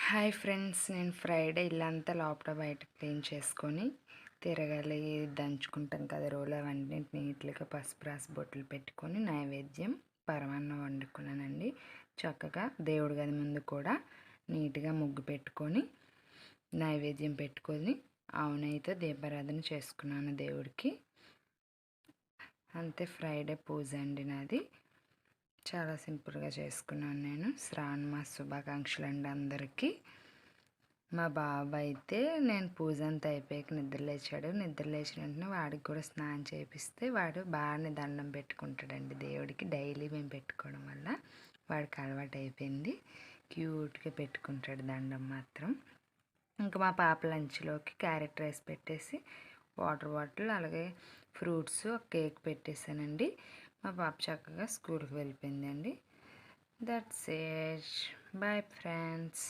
Hi friends, నేను Friday ఇల్లంతా లోపల బయట క్లీన్ చేసుకొని తిరగాలి దంచుకుంటాం కదా రోలు అవన్నీ నీట్గా పసుపు రాసి బొట్లు పెట్టుకొని నైవేద్యం పరమాన్నం వండుకున్నానండి. చక్కగా దేవుడి గది ముందు కూడా నీట్గా ముగ్గు పెట్టుకొని నైవేద్యం పెట్టుకొని ఆవునైతే దీపారాధన చేసుకున్నాను దేవుడికి. అంతే, ఫ్రైడే పూజ అండి నాది. చాలా సింపుల్గా చేసుకున్నాను నేను. శ్రావణ మాస శుభాకాంక్షలు అండి అందరికీ. మా బాబు అయితే నేను పూజ అంతా అయిపోయాక నిద్ర లేచిన వెంటనే వాడికి కూడా స్నానం చేపిస్తే వాడు బాగానే దండం పెట్టుకుంటాడండి దేవుడికి. డైలీ మేము పెట్టుకోవడం వల్ల వాడికి అలవాటు అయిపోయింది. క్యూట్గా పెట్టుకుంటాడు దండం మాత్రం. ఇంకా మా పాప లంచ్లోకి క్యారెట్ రైస్ పెట్టేసి వాటర్ బాటిల్ అలాగే ఫ్రూట్స్ ఒక కేక్ పెట్టేశానండి. మా పాప చక్కగా స్కూల్కి వెళ్ళిపోయిందండి. That's it. Bye friends.